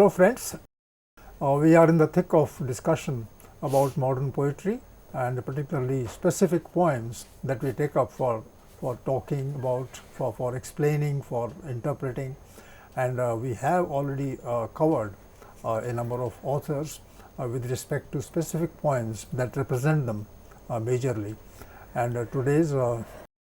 Hello friends, we are in the thick of discussion about modern poetry and particularly specific poems that we take up for talking about, for explaining, for interpreting, and we have already covered a number of authors with respect to specific poems that represent them majorly. And today's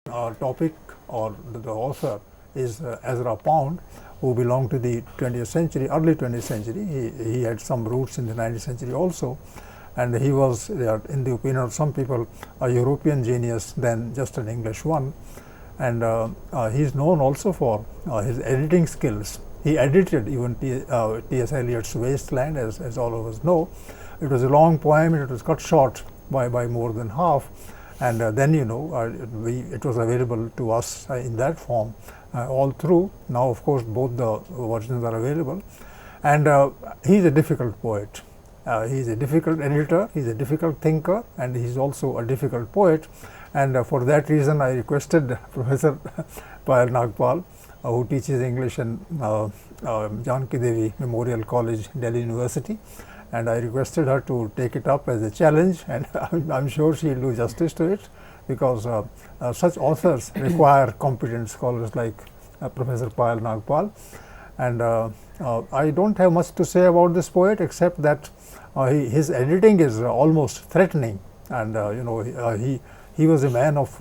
topic or the author is Ezra Pound, who belonged to the 20th century, early 20th century. He had some roots in the 19th century also, and he was, in the opinion of some people, a European genius than just an English one. And he is known also for his editing skills. He edited even T.S. Eliot's Wasteland, as all of us know. It was a long poem, it was cut short by more than half, and then it was available to us in that form all through. Now of course both the versions are available, and he is a difficult poet. He is a difficult editor, he is a difficult thinker, and he is also a difficult poet, and for that reason I requested Professor Payal Nagpal, who teaches English in Janki Devi Memorial College, Delhi University, and I requested her to take it up as a challenge, and I'm sure she will do justice to it, because such authors require competent scholars like Professor Payal Nagpal. And I don't have much to say about this poet except that his editing is almost threatening, and he was a man of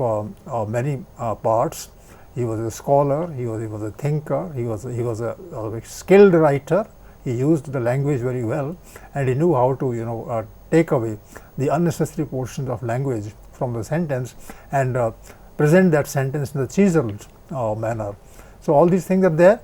many parts. He was a scholar, he was a thinker, he was a skilled writer. He used the language very well, and he knew how to take away the unnecessary portions of language from the sentence and present that sentence in a chiseled manner. So all these things are there,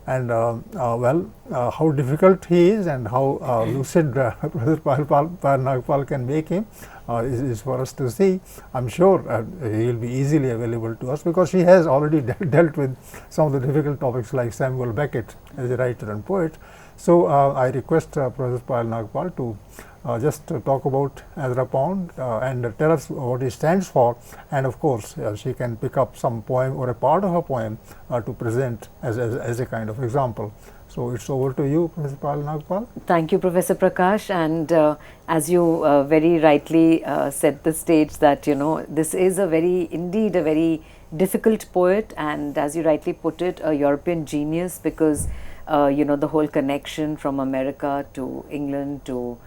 and how difficult he is and how lucid Professor Payal Nagpal can make him is for us to see. I'm sure he will be easily available to us, because she has already dealt with some of the difficult topics like Samuel Beckett as a writer and poet. So I request Professor Payal Nagpal to just talk about Ezra Pound and tell us what he stands for, and of course she can pick up some poem or a part of a poem to present as a kind of example. So it's over to you, Professor Payal Nagpal. Thank you, Professor Prakash, and as you very rightly set the stage that this is indeed a very difficult poet, and as you rightly put it, a European genius, because the whole connection from America to England to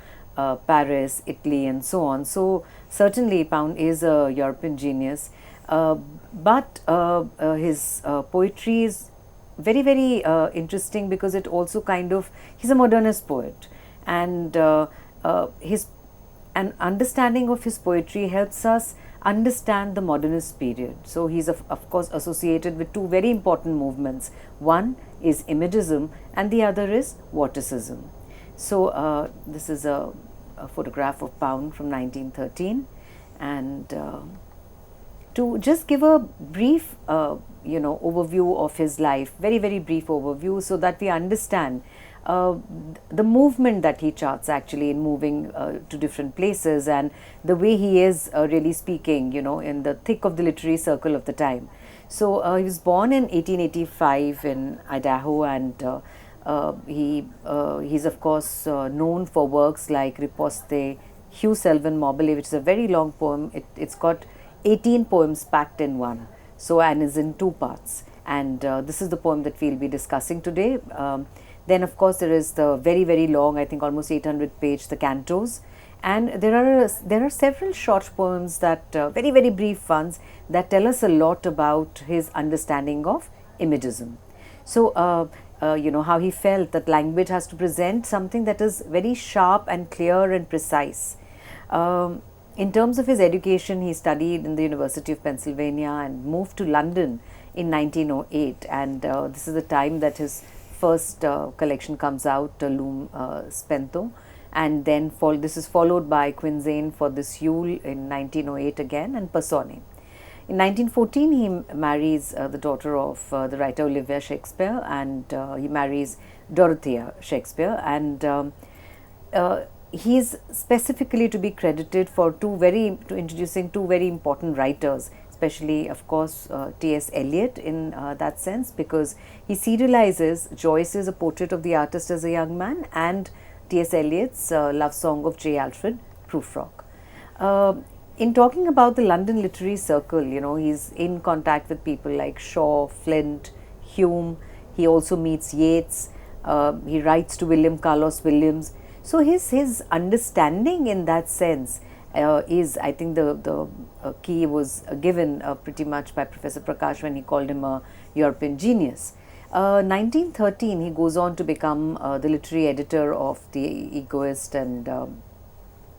Paris, Italy, and so on. So certainly Pound is a European genius, but his poetry is very interesting, because it also he's a modernist poet, and an understanding of his poetry helps us understand the modernist period. So he's of course associated with two very important movements. One is Imagism and the other is Vorticism. So this is a photograph of Pound from 1913, and to just give a brief overview of his life, very brief overview, so that we understand the movement that he charts actually in moving to different places, and the way he is really speaking in the thick of the literary circle of the time. So he was born in 1885 in Idaho, and he's of course known for works like Riposte, Hugh Selwyn Mobile, which is a very long poem. It's got 18 poems packed in one, and is in two parts, and this is the poem that we'll be discussing today. Then of course there is the very long, I think almost 800 page, the cantos, and there are several short poems that very brief ones that tell us a lot about his understanding of Imagism. So how he felt that language has to present something that is very sharp and clear and precise. In terms of his education, he studied in the University of Pennsylvania and moved to London in 1908, and this is the time that his first collection comes out, Lume Spento, and then this is followed by Quinzane for this Yule in 1908 again, and Personne. In 1914, he marries the daughter of the writer Olivia Shakespeare, and he marries Dorothea Shakespeare, and he is specifically to be credited for introducing two very important writers, especially of course T.S. Eliot in that sense, because he serializes Joyce's A Portrait of the Artist as a Young Man and T.S. Eliot's Love Song of J. Alfred Prufrock. In talking about the London literary circle, you know, he's in contact with people like Shaw, Flint, Hume. He also meets Yeats. He writes to William Carlos Williams. So his understanding in that sense is, I think, the key was given pretty much by Professor Prakash when he called him a European genius. 1913, he goes on to become the literary editor of The Egoist, and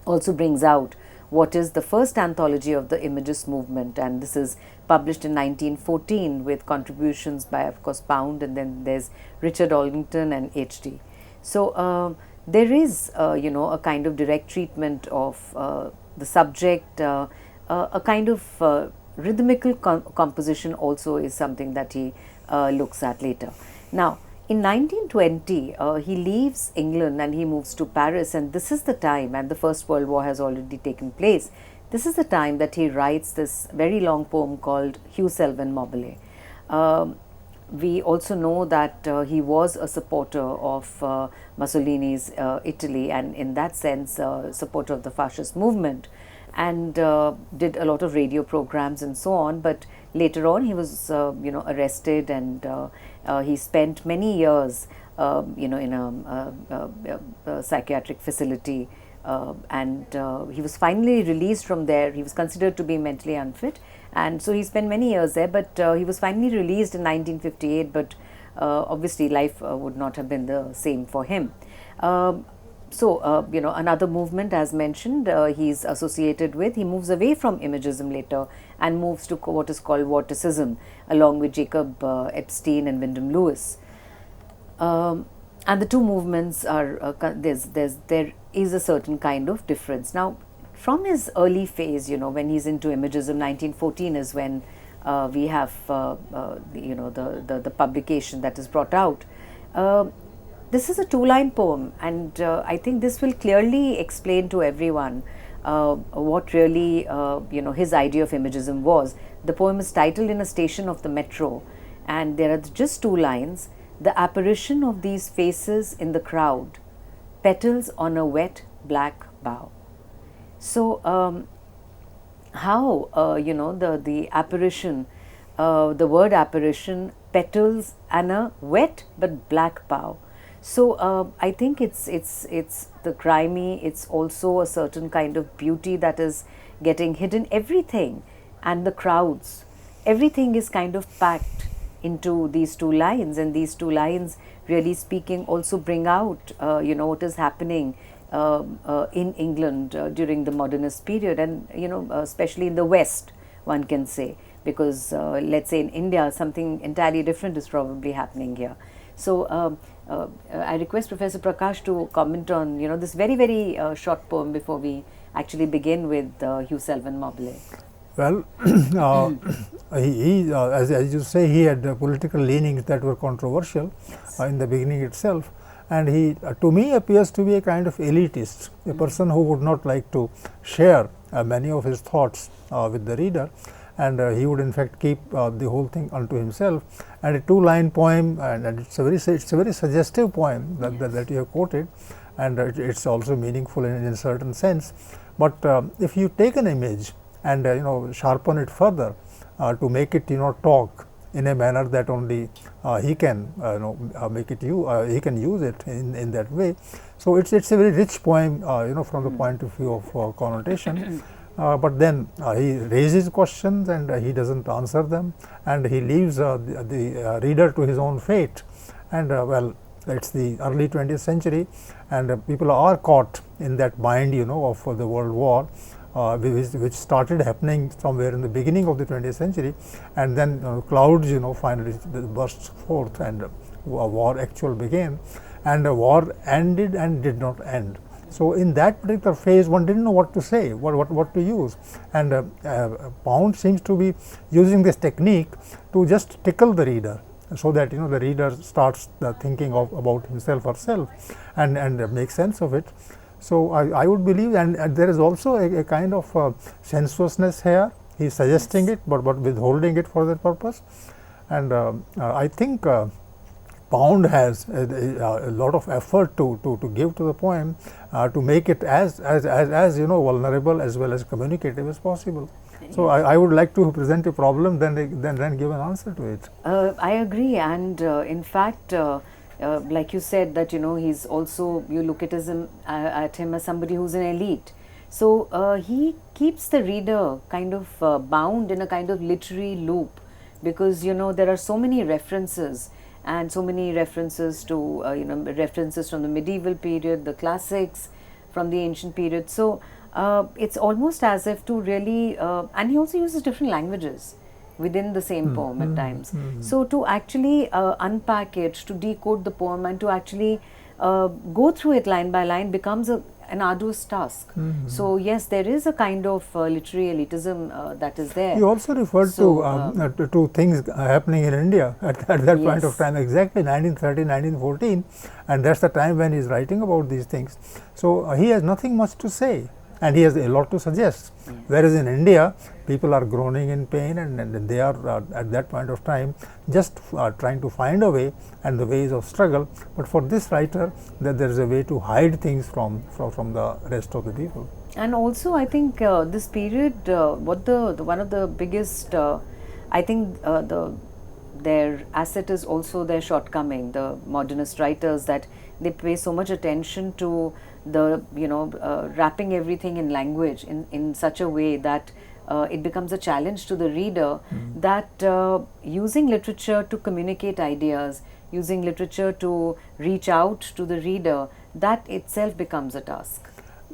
also brings out what is the first anthology of the Imagist movement, and this is published in 1914 with contributions by, of course, Pound, and then there's Richard Allington and H.D. So there is, you know, a kind of direct treatment of the subject, a kind of rhythmical composition also is something that he looks at later. Now, in 1920, he leaves England and he moves to Paris, and this is the time, and the First World War has already taken place. This is the time that he writes this very long poem called Hugh Selwyn Mobile. We also know that he was a supporter of Mussolini's Italy, and in that sense, supporter of the fascist movement, and did a lot of radio programs and so on. But later on, he was, you know, arrested, and he spent many years, you know, in a psychiatric facility, and he was finally released from there. He was considered to be mentally unfit, and so he spent many years there, but he was finally released in 1958, but obviously life would not have been the same for him. So, you know, another movement, as mentioned, he's associated with. He moves away from Imagism later and moves to what is called Vorticism, along with Jacob Epstein and Wyndham Lewis. And the two movements are, there is a certain kind of difference. Now, from his early phase, you know, when he's into Imagism, 1914 is when we have, you know, the publication that is brought out. This is a two-line poem, and I think this will clearly explain to everyone what really, you know, his idea of Imagism was. The poem is titled In a Station of the Metro, and there are just two lines. The apparition of these faces in the crowd, petals on a wet black bough. So, how, you know, the apparition, the word apparition, petals and a wet but black bough. So I think it's the grimy, it's also a certain kind of beauty that is getting hidden. Everything and the crowds, everything is kind of packed into these two lines, and these two lines, really speaking, also bring out you know, what is happening in England during the modernist period, and you know, especially in the West, one can say, because let's say in India something entirely different is probably happening here. So I request Professor Prakash to comment on, you know, this very short poem before we actually begin with Hugh Selwyn Mobile. Well, as you say, he had political leanings that were controversial in the beginning itself, and he, to me, appears to be a kind of elitist, a person who would not like to share many of his thoughts with the reader, and he would in fact keep the whole thing unto himself. And a two-line poem, and it's a very suggestive poem that you have quoted, and it's also meaningful in a certain sense. But if you take an image and you know, sharpen it further to make it, you know, talk in a manner that only he can you know, make it he can use it in that way. So it's a very rich poem, you know, from the point of view of connotation. But then he raises questions and he doesn't answer them, and he leaves the reader to his own fate. And well, it's the early 20th century, and people are caught in that bind, you know, of the World War, which started happening somewhere in the beginning of the 20th century, and then clouds, you know, finally burst forth, and a war actual began, and the war ended and did not end. So in that particular phase, one didn't know what to say, what to use, and Pound seems to be using this technique to just tickle the reader, so that, you know, the reader starts thinking about himself or herself, and make sense of it. So I would believe, and there is also a kind of sensuousness here, He is suggesting Yes. it, but withholding it for that purpose. And I think Pound has a lot of effort to give to the poem to make it as vulnerable as well as communicative as possible. So I would like to present a problem, then give an answer to it. I agree, and in fact, like you said, that he's also, you look at him as somebody who's an elite. So he keeps the reader kind of bound in a kind of literary loop, because there are so many references, and so many references to references from the medieval period, the classics from the ancient period. So it's almost as if to really, and he also uses different languages within the same poem at times. So to actually unpack it, to decode the poem, and to actually go through it line by line becomes an arduous task. So yes, there is a kind of literary elitism that is there. You also referred to things happening in India at that point of time, exactly 1913, 1914, and that's the time when he is writing about these things. So he has nothing much to say, and he has a lot to suggest. Whereas in India, people are groaning in pain, and they are at that point of time just trying to find a way and the ways of struggle. But for this writer, that there is a way to hide things from the rest of the people. And also, I think this period, one of the biggest, I think their asset is also their shortcoming. The modernist writers, that they pay so much attention to the wrapping everything in language in such a way that it becomes a challenge to the reader, that using literature to communicate ideas, using literature to reach out to the reader, that itself becomes a task.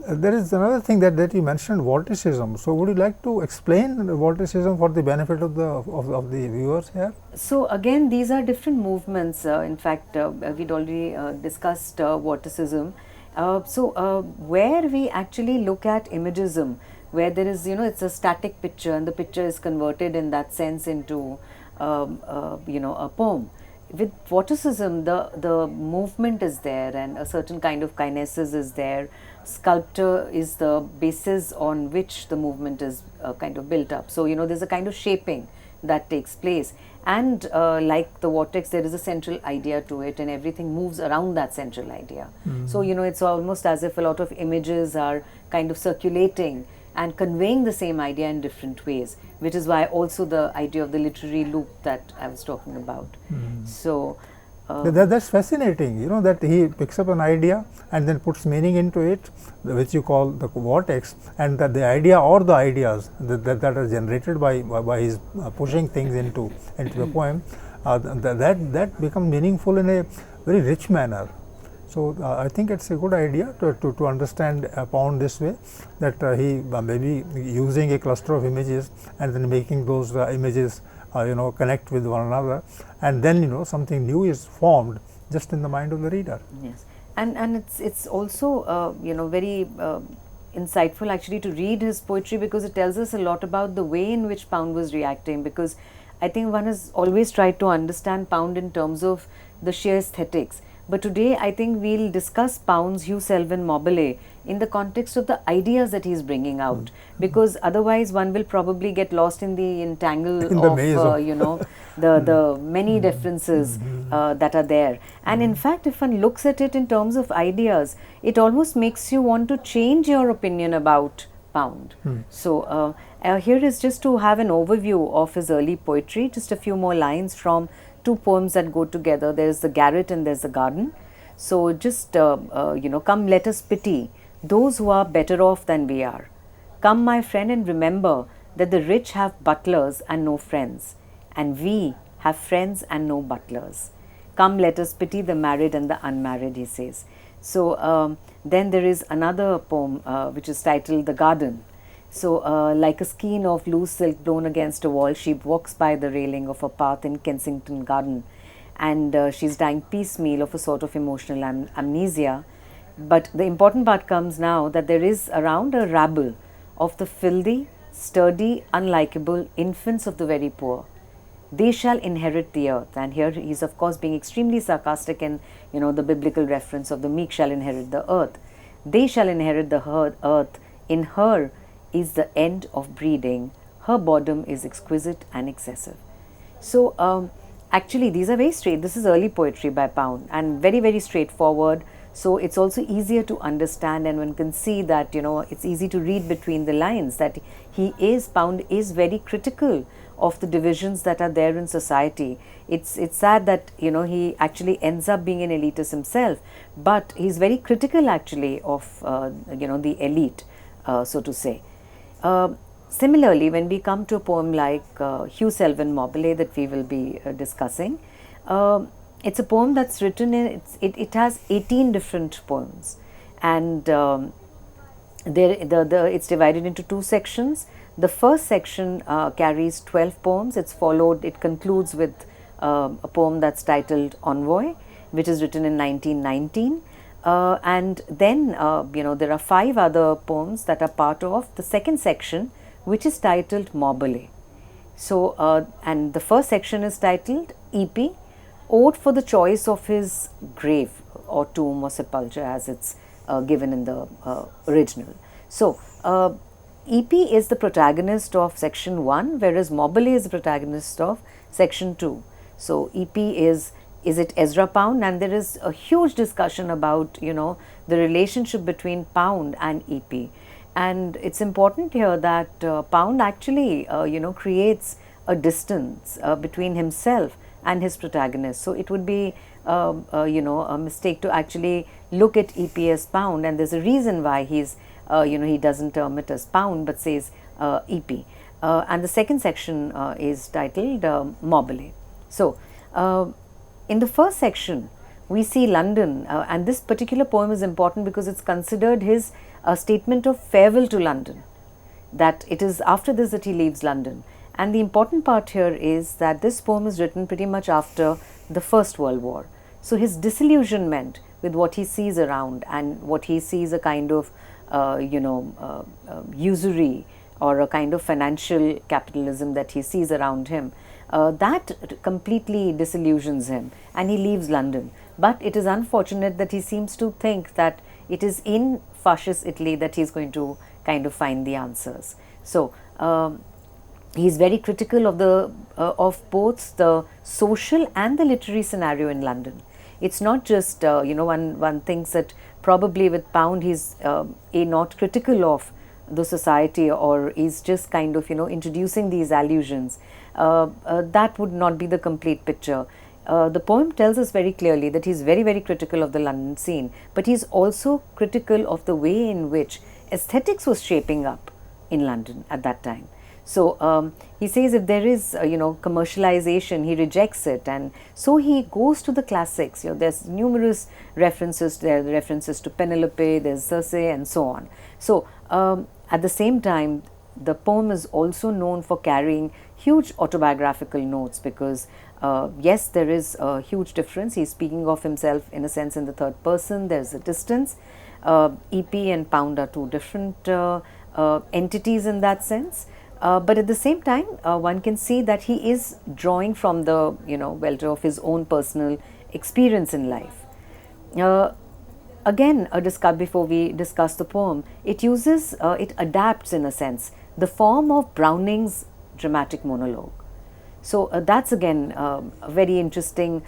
There is another thing that you mentioned, vorticism. So would you like to explain vorticism for the benefit of the viewers here? So again, these are different movements. In fact, we'd already discussed vorticism. So where we actually look at imagism, where there is, it's a static picture, and the picture is converted in that sense into a poem. With vorticism, the movement is there, and a certain kind of kinesis is there. Sculpture is the basis on which the movement is kind of built up. So there's a kind of shaping that takes place, and like the vortex, there is a central idea to it, and everything moves around that central idea. So it's almost as if a lot of images are kind of circulating and conveying the same idea in different ways, which is why also the idea of the literary loop that I was talking about. So that's fascinating, that he picks up an idea and then puts meaning into it, which you call the vortex, and that the idea or the ideas that are generated by his pushing things into the poem, that become meaningful in a very rich manner. So I think it's a good idea to understand Pound this way, that he maybe using a cluster of images and then making those images connect with one another, and then something new is formed just in the mind of the reader. Yes, and it's also very insightful actually to read his poetry, because it tells us a lot about the way in which Pound was reacting, because I think one has always tried to understand Pound in terms of the sheer aesthetics. But today I think we'll discuss Pound's Hugh Selwyn Mobile in the context of the ideas that he's bringing out, because otherwise one will probably get lost in the entangle of the many differences that are there. And in fact, if one looks at it in terms of ideas, it almost makes you want to change your opinion about Pound. So here is just to have an overview of his early poetry, just a few more lines from two poems that go together. There is the garret and there's the garden. So just come, let us pity those who are better off than we are. Come, my friend, and remember that the rich have butlers and no friends, and we have friends and no butlers. Come, let us pity the married and the unmarried, he says. So then there is another poem which is titled The Garden. So like a skein of loose silk blown against a wall, she walks by the railing of a path in Kensington Garden, and she's dying piecemeal of a sort of emotional amnesia. But the important part comes now, that there is around a rabble of the filthy, sturdy, unlikable infants of the very poor. They shall inherit the earth. And here he is of course being extremely sarcastic in the biblical reference of the meek shall inherit the earth. They shall inherit the earth. In her is the end of breeding. her boredom is exquisite and excessive. So actually these are very straight. This is early poetry by Pound and very, very straightforward. So it's also easier to understand, and one can see that, you know, it's easy to read between the lines that Pound is very critical of the divisions that are there in society. It's sad that, you know, he actually ends up being an elitist himself, but he's very critical actually of you know, the elite, so to say. Similarly, when we come to a poem like Hugh Selwyn Mauboussin that we will be discussing, it's a poem that's written in, it has 18 different poems, and it's divided into two sections. The first section carries 12 poems. It concludes with a poem that's titled Envoy, which is written in 1919. And then, you know, there are 5 other poems that are part of the second section, which is titled Mauboussin. So, and the first section is titled EP, Ode for the Choice of His Grave or Tomb or Sepulchre, as it's given in the original. So, EP is the protagonist of section 1, whereas Mauboussin is the protagonist of section 2. So, EP is it Ezra Pound, and there is a huge discussion about, you know, the relationship between Pound and EP. And it's important here that Pound actually, you know, creates a distance between himself and his protagonist. So it would be, you know, a mistake to actually look at EP as Pound, and there's a reason why he's, you know, he doesn't term it as Pound but says EP. And the second section is titled Mauboussin. So, in the first section, we see London, and this particular poem is important because it's considered his statement of farewell to London, that it is after this that he leaves London. And the important part here is that this poem is written pretty much after the First World War. So his disillusionment with what he sees around and what he sees a kind of, you know, usury or a kind of financial capitalism that he sees around him, that completely disillusions him and he leaves London. But it is unfortunate that he seems to think that it is in fascist Italy that he is going to kind of find the answers. So, he is very critical of both the social and the literary scenario in London. It's not just, you know, one thinks that probably with Pound he's not critical of the society, or is just kind of, you know, introducing these allusions. That would not be the complete picture. The poem tells us very clearly that he's very, very critical of the London scene, but he's also critical of the way in which aesthetics was shaping up in London at that time. So he says if there is, you know, commercialization, he rejects it, and so he goes to the classics. You know, there's numerous references. There are references to Penelope, there's Circe, and so on. So at the same time, the poem is also known for carrying huge autobiographical notes, because yes, there is a huge difference. He's speaking of himself in a sense in the third person. There's a distance. EP and Pound are two different entities in that sense. But at the same time, one can see that he is drawing from the, you know, welter of his own personal experience in life. Again, before we discuss the poem, it uses, it adapts in a sense the form of Browning's dramatic monologue. So that's again a very interesting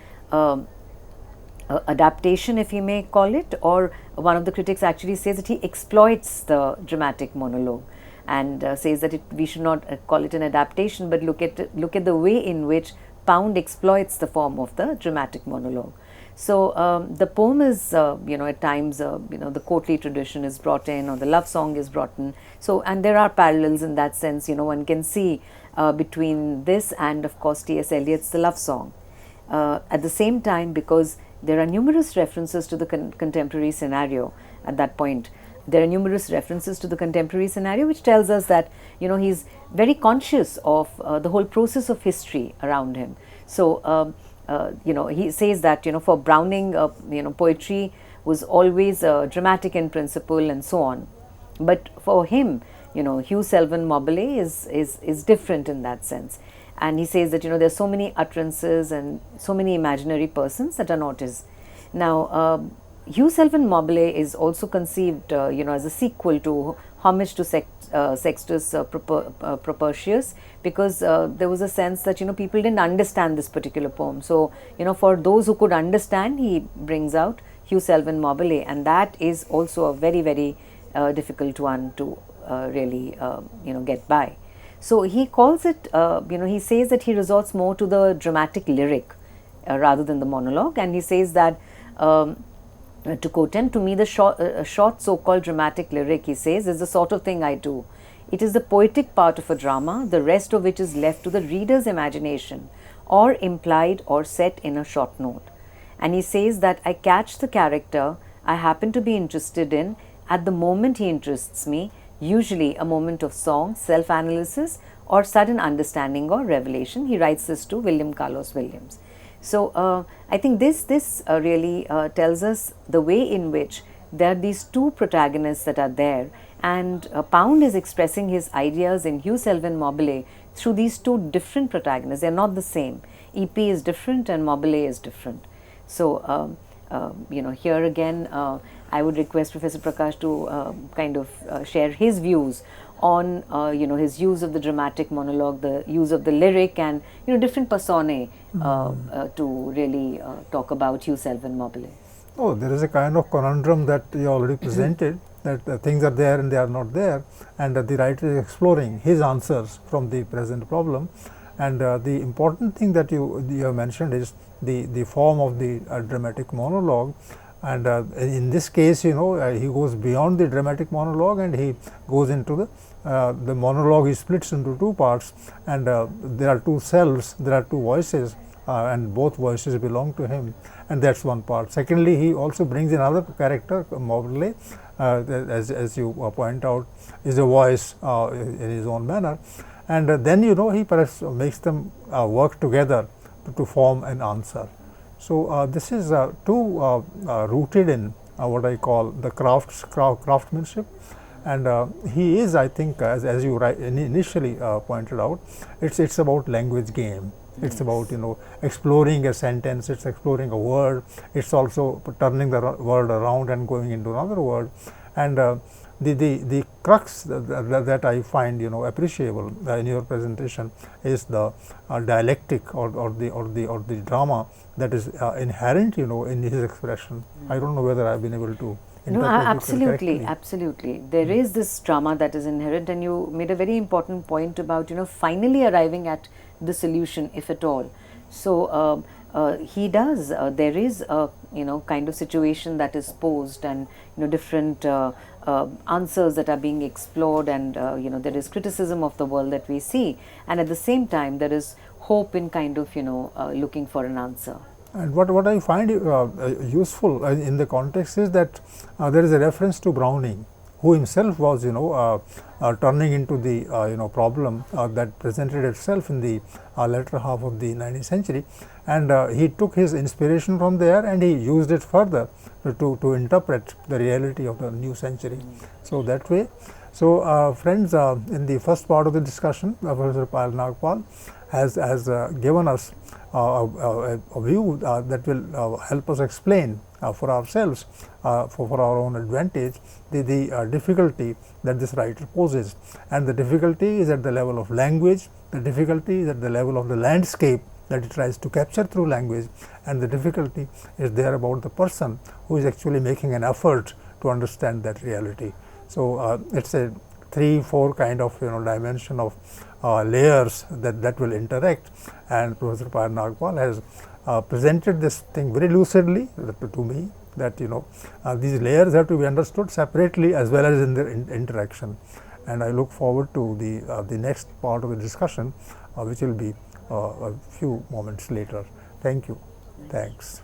adaptation, if you may call it, or one of the critics actually says that he exploits the dramatic monologue, and says that we should not call it an adaptation, but look at the way in which Pound exploits the form of the dramatic monologue. So the poem is, you know, at times, you know, the courtly tradition is brought in, or the love song is brought in. So, and there are parallels in that sense. You know, one can see between this and, of course, T.S. Eliot's The Love Song. At the same time, because there are numerous references to the contemporary scenario at that point. There are numerous references to the contemporary scenario, which tells us that, you know, he's very conscious of the whole process of history around him. So, you know, he says that, you know, for Browning, you know, poetry was always dramatic in principle and so on. But for him, you know, Hugh Selwyn Mauboussin is different in that sense. And he says that, you know, there's so many utterances and so many imaginary persons that are not his. Now, Hugh Selwyn Mauboussin is also conceived, you know, as a sequel to homage to Sextus Propertius, because there was a sense that people didn't understand this particular poem. So for those who could understand, he brings out Hugh Selwyn Maubyl, and that is also a very, very difficult one to really get by. So he calls it, he says that he resorts more to the dramatic lyric rather than the monologue, and he says that, to quote him, to me the short so-called dramatic lyric, he says, is the sort of thing I do. It is the poetic part of a drama, the rest of which is left to the reader's imagination, or implied or set in a short note. And he says that I catch the character I happen to be interested in at the moment he interests me, usually a moment of song, self-analysis, or sudden understanding or revelation. He writes this to William Carlos Williams. So I think this really tells us the way in which there are these two protagonists that are there, and Pound is expressing his ideas in Hugh Selwyn Maubyl through these two different protagonists. They are not the same. EP is different and Maubyl is different. So here again, I would request Professor Prakash to kind of share his views on his use of the dramatic monologue, the use of the lyric, and different personae to really talk about Hugh Selwyn Maubyl. Oh, there is a kind of conundrum that you already presented, that things are there and they are not there, and the writer is exploring his answers from the present problem. And the important thing that you have mentioned is the form of the dramatic monologue. And in this case, he goes beyond the dramatic monologue, and he goes into the monologue. He splits into two parts, and there are two selves, there are two voices, and both voices belong to him, and that's one part. Secondly, he also brings another character, Maubyl, as you point out, is a voice in his own manner, and then he perhaps makes them work together to form an answer. So this is too rooted in what I call the craftsmanship, and he is, I think, as you initially pointed out, it's about language game. It's about exploring a sentence, it's exploring a word, it's also turning the word around and going into another word, and the crux that I find appreciable in your presentation is the dialectic or the drama that is inherent in his expression. I don't know whether I've been able to No, absolutely. absolutely. There is this drama that is inherent, and you made a very important point about finally arriving at the solution, if at all. So he does. There is a kind of situation that is posed, and different answers that are being explored, and there is criticism of the world that we see, and at the same time there is hope in kind of looking for an answer. And what I find useful in the context is that there is a reference to Browning, who himself was turning into the problem that presented itself in the latter half of the 19th century, and he took his inspiration from there and he used it further to interpret the reality of the new century. So that way, so friends, in the first part of the discussion, Professor Payal Nagpal has given us a view that will help us explain for ourselves, for our own advantage, the difficulty that this writer poses. And the difficulty is at the level of language, the difficulty is at the level of the landscape that it tries to capture through language, and the difficulty is there about the person who is actually making an effort to understand that reality. So it's a 3-4 kind of dimension of layers that will interact, and Professor Payal Nagpal has presented this thing very lucidly to me, that these layers have to be understood separately as well as in their interaction. And I look forward to the next part of the discussion, which will be a few moments later. Thank you. Thanks.